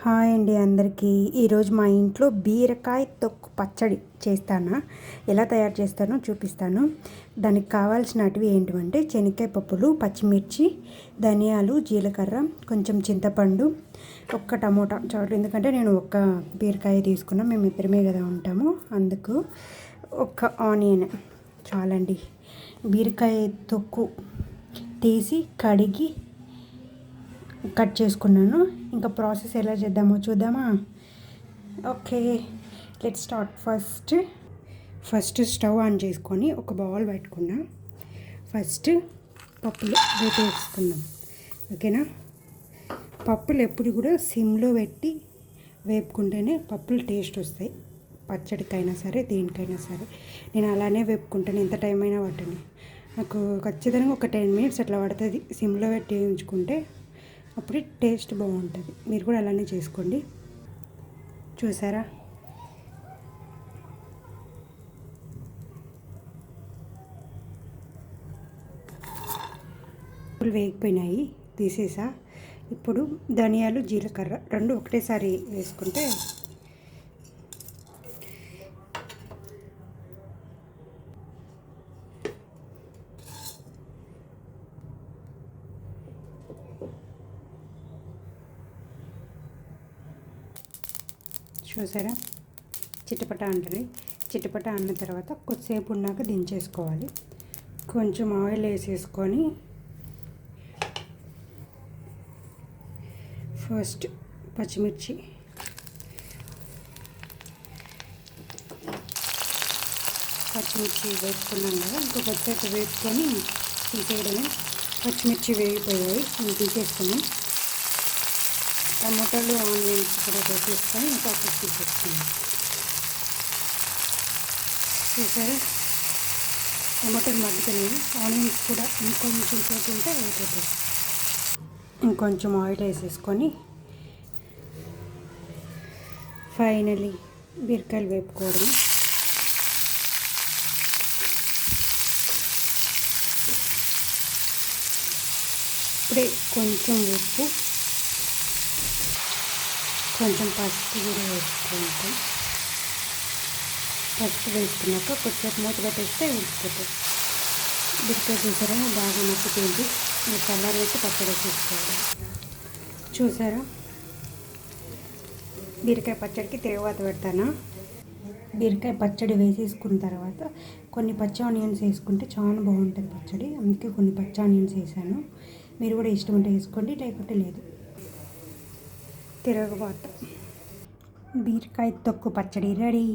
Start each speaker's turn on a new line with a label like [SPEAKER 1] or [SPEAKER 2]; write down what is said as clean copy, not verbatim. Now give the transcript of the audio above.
[SPEAKER 1] Hi అండి అందరికీ. ఈరోజు మా ఇంట్లో బీరకాయ తొక్కు పచ్చడి చేస్తాను. ఎలా తయారు చేస్తానో చూపిస్తాను. దానికి కావాల్సినవి ఏంటంటే శనగకాయ పప్పులు, పచ్చిమిర్చి, ధనియాలు, జీలకర్ర, కొంచెం చింతపండు, ఒక్క టమోటా చాలు. ఎందుకంటే నేను ఒక్క బీరకాయ తీసుకున్నాను, మేము ఇద్దరమే కదా ఉంటాము, అందుకు ఒక్క ఆనియన్ చాలండి. బీరకాయ తొక్కు తీసి కడిగి కట్ చేసుకున్నాను. ఇంకా ప్రాసెస్ ఎలా చేద్దామో చూద్దామా? Okay, let start. First stove on చేసుకొని ఒక బౌల్ పెట్టుకున్నా. ఫస్ట్ పప్పులు వేపేసుకున్నాం. ఓకేనా? పప్పులు ఎప్పుడు కూడా సిమ్లో పెట్టి వేపుకుంటేనే పప్పులు టేస్ట్ వస్తాయి. పచ్చడికైనా సరే, దేనికైనా సరే నేను అలానే వేపుకుంటాను. ఎంత టైం అయినా పట్టండి, నాకు ఖచ్చితంగా ఒక 10 minutes అట్లా పడుతుంది. సిమ్లో పెట్టి వేయించుకుంటే అప్పుడే టేస్ట్ బాగుంటుంది. మీరు కూడా అలానే చేసుకోండి. చూసారా, వేగిపోయినాయి, తీసేసా. ఇప్పుడు ధనియాలు, జీలకర్ర రెండు ఒకటేసారి వేసుకుంటే చూసారా చిటపట అంటుంది. చిటపట అన్న తర్వాత కొద్దిసేపు ఉన్నాక దించేసుకోవాలి. కొంచెం ఆయిల్ వేసేసుకొని ఫస్ట్ పచ్చిమిర్చి వేసుకున్నాం కదా, ఇంకో కొద్దిసేపు వేసుకొని తీసేయడమే. పచ్చిమిర్చి వేగిపోయాయి, తీసేసుకున్నాం. టమాటాలు, ఆనియన్స్ కూడా వేసేసుకొని ఇంకా తీసేసుకున్నాం. చూసారా, టమాటాలు మగ్గుతున్నాయి. ఆనియన్స్ కూడా ఇంకొంచెం సేపు ఉంటే అయిపోతుంది. ఇంకొంచెం ఆయిల్ వేసేసుకొని ఫైనలీ బీరకాయలు వేపుకోవడం. ఇప్పుడే కొంచెం ఉప్పు, కొంచెం పసుపు కూడా వేసుకుంటాం. పసుపు వేసుకున్నాక కొద్దిసేపు మూత పెట్టేస్తే ఉడికిపోతుంది. బీరకాయ చూసారా బాగా మగ్గిపోయింది. మీరు కలర్ పెట్టి పచ్చడి వేసుకోవాలి. చూసారా, బీరకాయ పచ్చడికి తిరగవాత పెడతాను. బీరకాయ పచ్చడి వేసేసుకున్న తర్వాత కొన్ని పచ్చి ఆనియన్స్ వేసుకుంటే చాలా బాగుంటుంది పచ్చడి, అందుకే కొన్ని పచ్చి ఆనియన్స్ వేసాను. మీరు కూడా ఇష్టం ఉంటే వేసుకోండి, లేకపోతే లేదు. తిరగవాత బీరకాయ తొక్కు పచ్చడి రెడీ.